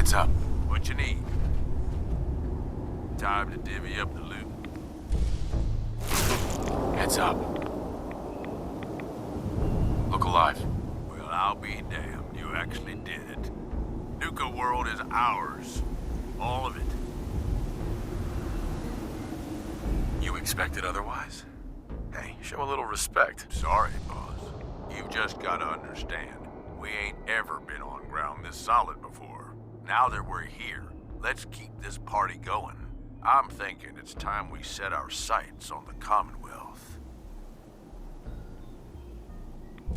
Heads up. What you need? Time to divvy up the loot. Heads up. Look alive. Well, I'll be damned. You actually did it. Nuka World is ours. All of it. You expected otherwise? Hey, show a little respect. Sorry, boss. You've just gotta understand. We ain't ever been on ground this solid before. Now that we're here, let's keep this party going. I'm thinking it's time we set our sights on the Commonwealth.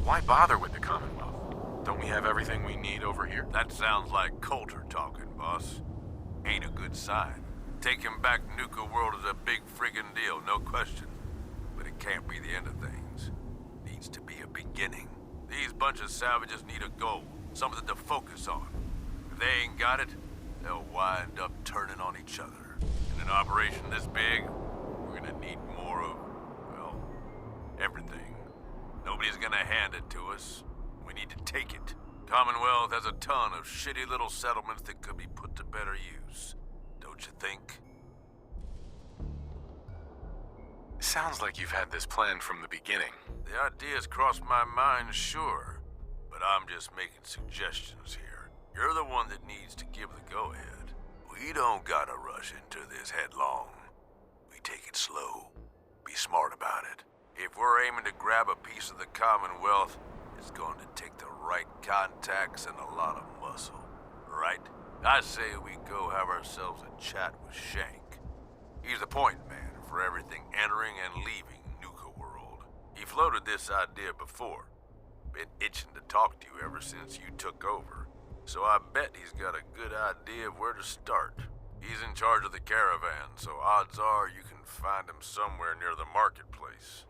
Why bother with the Commonwealth? Don't we have everything we need over here? That sounds like Coulter talking, boss. Ain't a good sign. Taking back Nuka World is a big friggin' deal, no question. But it can't be the end of things. Needs to be a beginning. These bunch of savages need a goal, something to focus on. If they ain't got it, they'll wind up turning on each other. In an operation this big, we're gonna need more of, well, everything. Nobody's gonna hand it to us. We need to take it. Commonwealth has a ton of shitty little settlements that could be put to better use. Don't you think? Sounds like you've had this planned from the beginning. The idea's crossed my mind, sure. But I'm just making suggestions here. You're the one that needs to give the go-ahead. We don't gotta rush into this headlong. We take it slow. Be smart about it. If we're aiming to grab a piece of the Commonwealth, it's going to take the right contacts and a lot of muscle. Right? I say we go have ourselves a chat with Shank. He's the point man for everything entering and leaving Nuka World. He floated this idea before. Been itching to talk to you ever since you took over. So I bet he's got a good idea of where to start. He's in charge of the caravan, so odds are you can find him somewhere near the marketplace.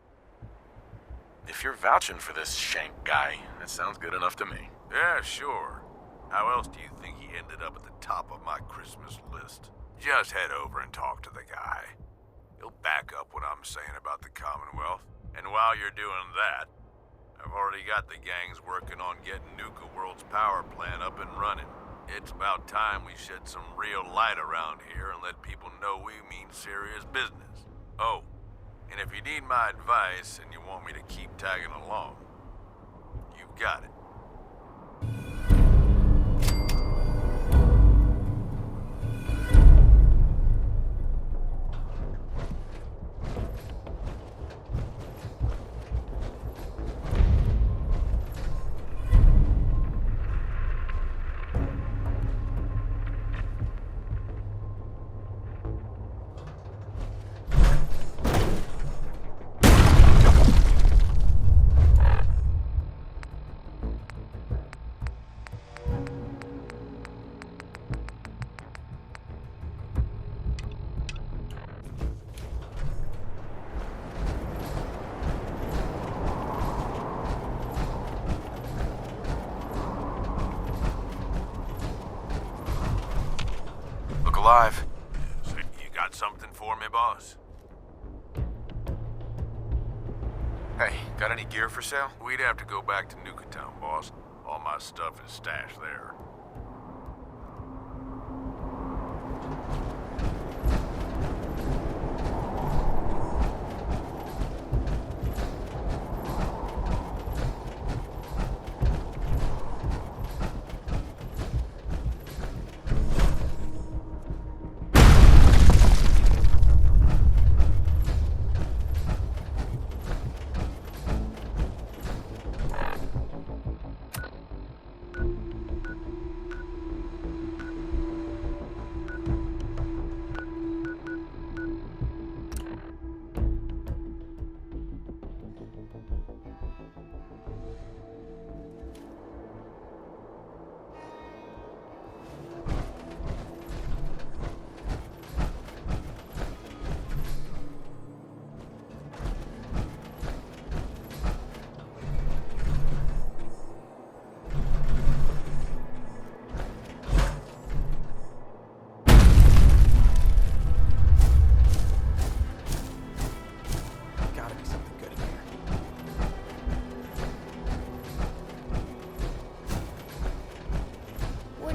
If you're vouching for this Shank guy, that sounds good enough to me. Yeah, sure. How else do you think he ended up at the top of my Christmas list? Just head over and talk to the guy. He'll back up what I'm saying about the Commonwealth. And while you're doing that, I've already got the gangs working on getting Nuka World's power plant up and running. It's about time we shed some real light around here and let people know we mean serious business. Oh, and if you need my advice and you want me to keep tagging along, you've got it. Alive. So you got something for me, boss? Hey, got any gear for sale? We'd have to go back to Nuka Town, boss. All my stuff is stashed there.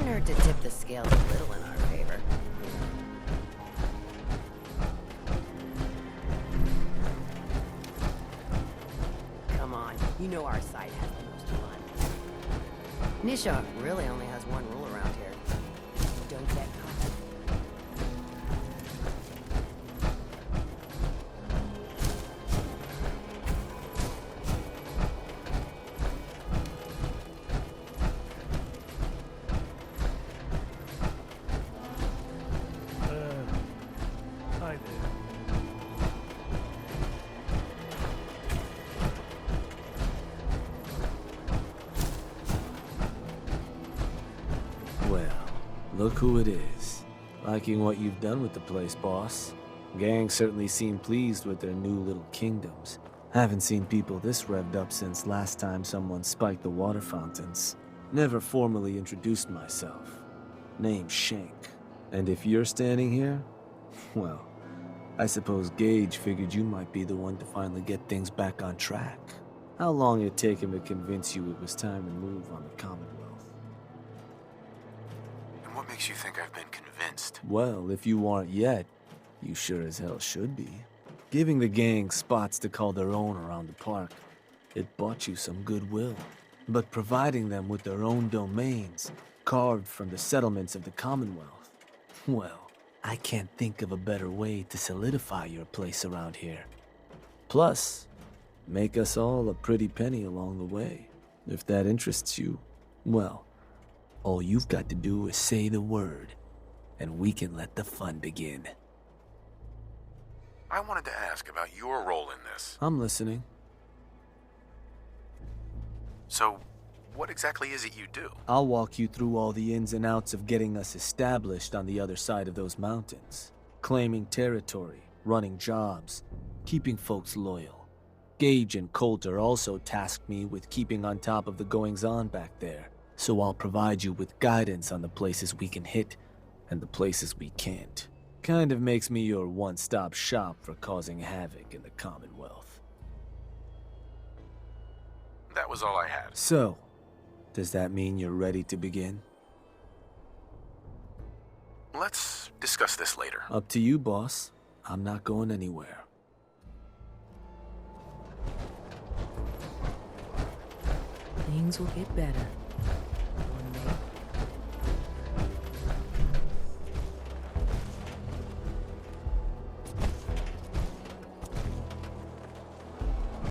Wouldn't hurt to tip the scales a little in our favor. Come on, you know our side has the most fun. Nisha really only has one rule around here. Don't get caught. Hi there. Well, look who it is. Liking what you've done with the place, boss. Gang certainly seem pleased with their new little kingdoms. Haven't seen people this revved up since last time someone spiked the water fountains. Never formally introduced myself. Name's Shank. And if you're standing here, well, I suppose Gage figured you might be the one to finally get things back on track. How long it take him to convince you it was time to move on the Commonwealth? And what makes you think I've been convinced? Well, if you aren't yet, you sure as hell should be. Giving the gang spots to call their own around the park, it bought you some goodwill. But providing them with their own domains, carved from the settlements of the Commonwealth, well, I can't think of a better way to solidify your place around here. Plus, make us all a pretty penny along the way. If that interests you, well, all you've got to do is say the word, and we can let the fun begin. I wanted to ask about your role in this. I'm listening. So, what exactly is it you do? I'll walk you through all the ins and outs of getting us established on the other side of those mountains. Claiming territory, running jobs, keeping folks loyal. Gage and Coulter also tasked me with keeping on top of the goings-on back there, so I'll provide you with guidance on the places we can hit and the places we can't. Kind of makes me your one-stop shop for causing havoc in the Commonwealth. That was all I had. So, does that mean you're ready to begin? Let's discuss this later. Up to you, boss. I'm not going anywhere. Things will get better.